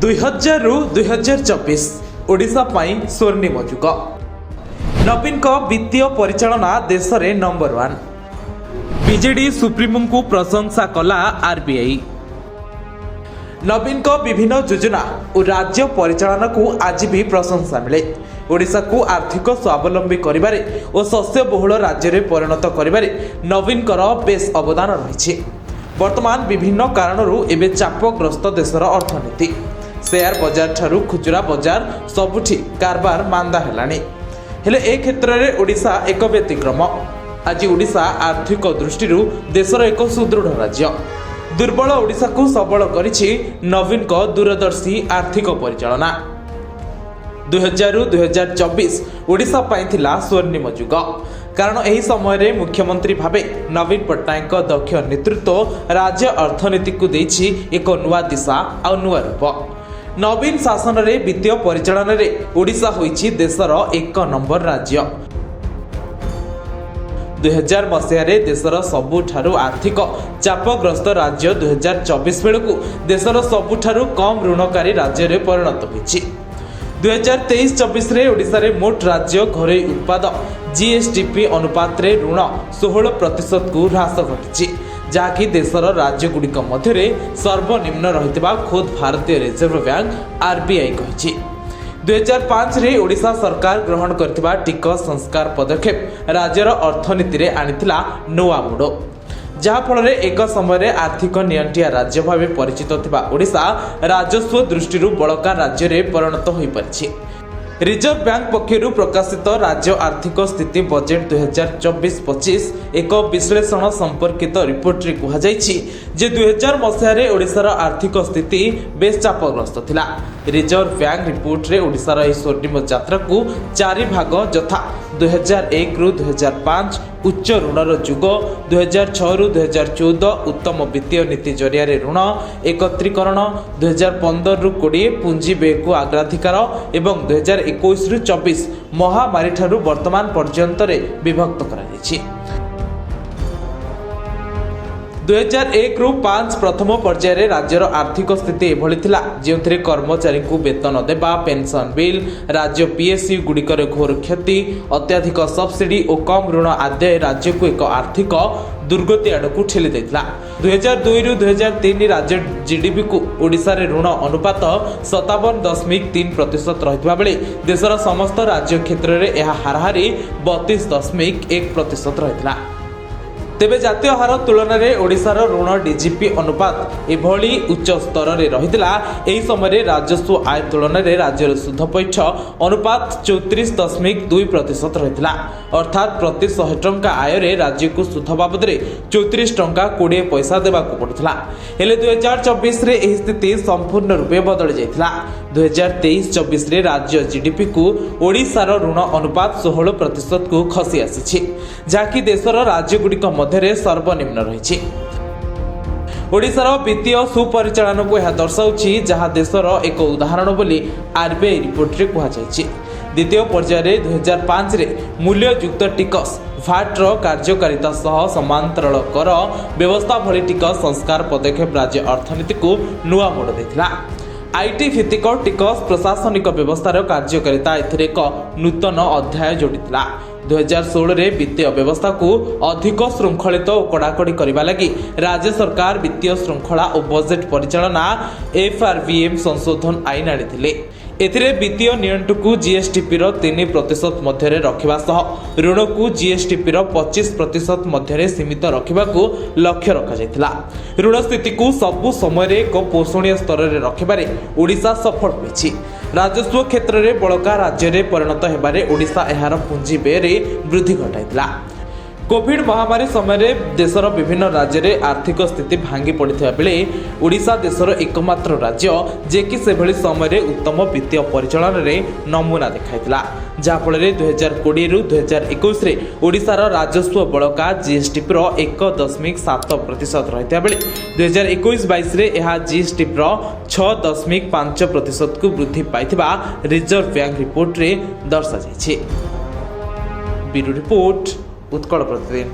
2000 ରୁ 2024 ओडिशा पाई स्वर्णिम जुग। नवीन को वित्तीय परिचालना देश रे नंबर 1। बीजेडी सुप्रीमो को प्रशंसा कला आरबीआई। नवीन को विभिन्न योजना और राज्य परिचालन को आज भी प्रशंसा मिले। ओडिशा को आर्थिक स्वावलंबी करिबारे और शस्य बहुल राज्य रे परिणत करिबारे नवीन कर बेस अवदान रही। वर्तमान विभिन्न कारणरू एबे चापग्रस्त देशर अर्थनीति शेयर बजार ठारू खुचरा बजार सबुठी कारबार मांदा हेलानी। हेले ए क्षेत्र में ओडिशा एक व्यतिक्रम। आज ओडिशा आर्थिक दृष्टि देशर एक सुदृढ़ राज्य। दुर्बल ओडिशा को सबल करिछि नवीन को दूरदर्शी आर्थिक परिचालना। 2000 ରୁ 2024 ओडिशा पाइथिला स्वर्णिम जुग। कारण एही समय रे मुख्यमंत्री भावे नवीन पट्टनायक दक्ष नेतृत्व राज्य अर्थनीति को देछि एक नुआ दिशा और नुआ रूप। नवीन शासन रे वित्तीय परिचालन रे ओडिशा होइछि देशर एक नंबर राज्य। 2000 मसीह रे देशर सबुठारु आर्थिक चापग्रस्त राज्य 2024 बेलकु देशर सबुठारु कम ऋणकारी राज्य रे परिणत होइछि। 2023-24 रे ओडिशा रे मोट राज्य घरोई उत्पाद जीएसडीपी अनुपात रे ऋण 16% को ह्रास घटिछि, जहाँकि देशर राज्य गुड़िक मध्य सर्वनिम्न रहितबा खोद भारतीय रिजर्व बैंक आरबीआई कहिछि। 2005 रे ओडिशा सरकार ग्रहण करथिबा टिकस संस्कार पदक्षेप राज्यर अर्थनीति रे आनिथिला नोआ मोड़, जहाँ फल एक समय आर्थिक नियंत्रिया राज्य भाव परिचित थिबा ओडिशा राजस्व दृष्टि बड़का राज्य रे परिणत हो पारिछि। रिजर्व बैंक पक्षरु प्रकाशित राज्य आर्थिक स्थिति बजेट 2024-25 एक विश्लेषण संपर्कित रिपोर्ट रे कहा जायछि जे 2000 मसीह रे ओडिशार आर्थिक स्थिति बेस चापग्रस्त थिला। रिजर्व बैंक रिपोर्ट रे ओडिशार एही स्वर्णिम यात्रा को 4 भाग यथा 2001 ରୁ 2005 उच्च ऋणर जुग, 2006 ରୁ 2014 उत्तम वित्तीय नीति जरिया ऋण एकत्रीकरण, 2015 ରୁ 20 पुंजी व्यय को अग्राधिकार एवं 2021 ରୁ 24 महामारी ठारू वर्तमान पर्यंत विभक्त करा। 2001 ରୁ 5 प्रथम पर्यायर राज्यर आर्थिक स्थिति एभली थिला जेउथिरे कर्मचारी को वेतन देबा, पेंशन बिल, राज्य पीएसयू गुड़िकर घोर क्षति, अत्याधिक सब्सिडी और कम ऋण आदाय राज्य को एक आर्थिक दुर्गति आड़क ठेली देथिला। 2002 ରୁ 2003 राज्य जीडीपी को ओडिशा रे ऋण अनुपात 57.3% रहितबा बेले देशर समस्त राज्य क्षेत्र रे एहा हाराहारी 32.1% रहितला। तेबे जातीय हार तुलन में ओडिशार ऋण डीजीपी अनुपात एभली उच्च स्तर में रहितला। एही समय राजस्व आय तुलन में राज्यर सुध पैठ अनुपात 34.2% रहितला। अर्थात प्रति 100 टंका आय रे राज्य को सुध बाबद 34 टंका 20 पैसा देबाक पड़ुतला। हेले 2024 रे एही स्थिति संपूर्ण रूपे बदल जाइतला। 2023-24 रे राज्य जीडीपी को ओडिशार ऋण अनुपात 16% को खसी आसीछि, जहाँकि देशर राज्य गुड़िक मध्य सर्वनिम्न रही। ओडिशार वित्तीय सुपरिचालन को यह दर्शाउछि, जहाँ देशर एक उदाहरण बोली आरबीआई रिपोर्ट रे कहा जायछि। द्वितीय पर्यायर 2005 रे मूल्ययुक्त टिकस भाट्र कार्यकारिता सह समांतराल कर व्यवस्था भली टिकस संस्कार पदक्षेप राज्य अर्थनीति को नुआ मोड़ देथिला। आईटी भित्तिक टिकस प्रशासनिक व्यवस्थार कार्यकारिता एथिरे एक नूतन अध्याय जोड़िथिला। 2016 रे वित्तीय व्यवस्था को अधिक श्रृंखलित और कड़ाकड़ी करने लगी राज्य सरकार वित्तीय श्रृंखला और बजेट परिचालना एफआरबीएम संशोधन आईन आनिथिले। एथिरे वित्तीय नियंत्रण को जीएसटीपी 3% मध्य रखा सह ऋण को जीएसटीपी 25% मध्य सीमित रखा लक्ष्य रखा। ऋण स्थिति को सबु समय एक पोषणीय स्तर में रखिबारे ओडिशा सफल होइछि। राजस्व क्षेत्र में बड़का राज्य में परिणत होबारे ओडिशा एहार पुंजी व्यय वृद्धि घटाइथिला। कोविड महामारी समय देशर विभिन्न राज्य में आर्थिक स्थिति भांगी पड़ता बेले ओडिशा देशर एकमात्र राज्य जेकि सेभली समय उत्तम वित्तीय परिचालन में नमूना देखाइथिला, जहाँफल 2020 ରୁ 2021 रे ओडिशार राजस्व बड़का जीएसटीपी 1.7% रहिता बेले 2021-22 रे एहा जीएसटीपी 6.5% को वृद्धि पाइथिबा रिजर्व बैंक रिपोर्ट रे दर्शा जायछि। ब्यूरो रिपोर्ट उत्कल प्रतिदिन।